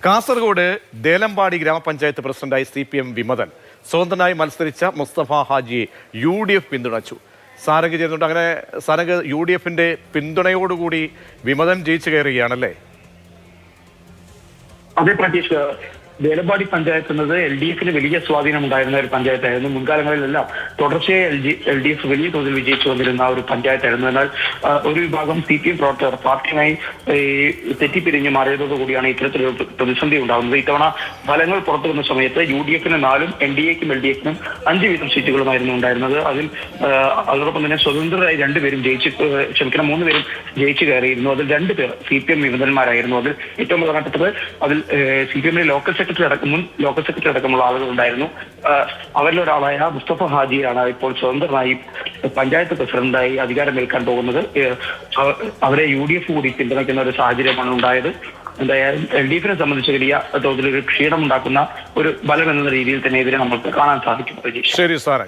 കാസർഗോഡ് ദേലമ്പാടി ഗ്രാമപഞ്ചായത്ത് പ്രസിഡന്റായി CPM വിമതൻ സ്വതന്ത്രനായി മത്സരിച്ച മുസ്തഫ ഹാജിയെ UDF പിന്തുണച്ചു. സാരംഗ് ചേർന്നുണ്ട്. അങ്ങനെ സാരംഗ്, UDFന്റെ പിന്തുണയോടുകൂടി വിമതൻ ജയിച്ചു കയറുകയാണല്ലേ? അതെ പ്രതീഷ്, ദേലമ്പാടി പഞ്ചായത്ത് എന്നത് LDFന് വലിയ സ്വാധീനം ഉണ്ടായിരുന്ന ഒരു പഞ്ചായത്തായിരുന്നു. മുൻകാലങ്ങളിലെല്ലാം തുടർച്ചയായി LDF വലിയ തോതിൽ വിജയിച്ചു വന്നിരുന്ന ഒരു പഞ്ചായത്തായിരുന്നു. എന്നാൽ ഒരു വിഭാഗം CPM പ്രവർത്തകർ പാർട്ടിയുമായി തെറ്റിപ്പിരിഞ്ഞ് മാറിയതോടുകൂടിയാണ് ഇത്തരത്തിലൊരു പ്രതിസന്ധി ഉണ്ടാകുന്നത്. ഇത്തവണ ഫലങ്ങൾ പുറത്തു വന്ന സമയത്ത് UDFന് 4ഉം NDAക്കും LDFനും 5 വീതം സീറ്റുകളുമായിരുന്നു ഉണ്ടായിരുന്നത്. അതോടൊപ്പം തന്നെ സ്വതന്ത്രരായി 3 പേരും ജയിച്ചു കയറിയിരുന്നു. അതിൽ 2 പേർ CPM വിമതന്മാരായിരുന്നു. അതിൽ ഏറ്റവും പ്രധാനപ്പെട്ടത് അതിൽ CPM മുൻ ലോക്കൽ സെക്രട്ടറി അടക്കമുള്ള ആളുകൾ ഉണ്ടായിരുന്നു. അവരിൽ ഒരാളായ മുസ്തഫ ഹാജിയാണ് ഇപ്പോൾ സ്വതന്ത്രനായി പഞ്ചായത്ത് പ്രസിഡന്റായി അധികാരമേൽക്കാൻ പോകുന്നത്. അവരെ UDF കൂടി പിന്തുണയ്ക്കുന്ന ഒരു സാഹചര്യമാണ് ഉണ്ടായത്. എന്തായാലും LDFനെ സംബന്ധിച്ച് വലിയ തോതിലൊരു ക്ഷീണം ഉണ്ടാക്കുന്ന ഒരു ബലം എന്ന രീതിയിൽ തന്നെ ഇതിനെ നമുക്ക് കാണാൻ സാധിക്കും. ശരി സാറേ.